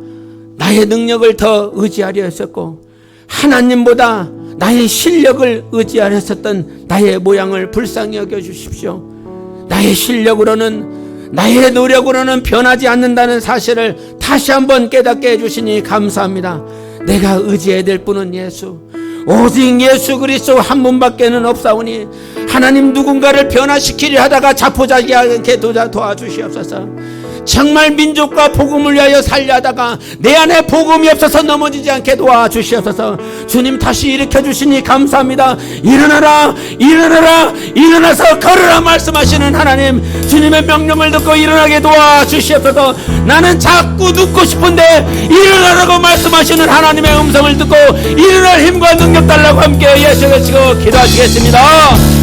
나의 능력을 더 의지하려 했었고 하나님보다 나의 실력을 의지하려 했었던 나의 모양을 불쌍히 여겨주십시오. 나의 실력으로는 나의 노력으로는 변하지 않는다는 사실을 다시 한번 깨닫게 해주시니 감사합니다. 내가 의지해야 될 분은 예수, 오직 예수 그리스도 한 분밖에는 없사오니 하나님 누군가를 변화시키려 하다가 자포자기하게 도와주시옵소서. 정말 민족과 복음을 위하여 살려다가 내 안에 복음이 없어서 넘어지지 않게 도와주시옵소서. 주님 다시 일으켜주시니 감사합니다. 일어나라, 일어나라, 일어나서 걸으라 말씀하시는 하나님, 주님의 명령을 듣고 일어나게 도와주시옵소서. 나는 자꾸 눕고 싶은데 일어나라고 말씀하시는 하나님의 음성을 듣고 일어날 힘과 능력 달라고 함께 예수를 치고 기도하시겠습니다.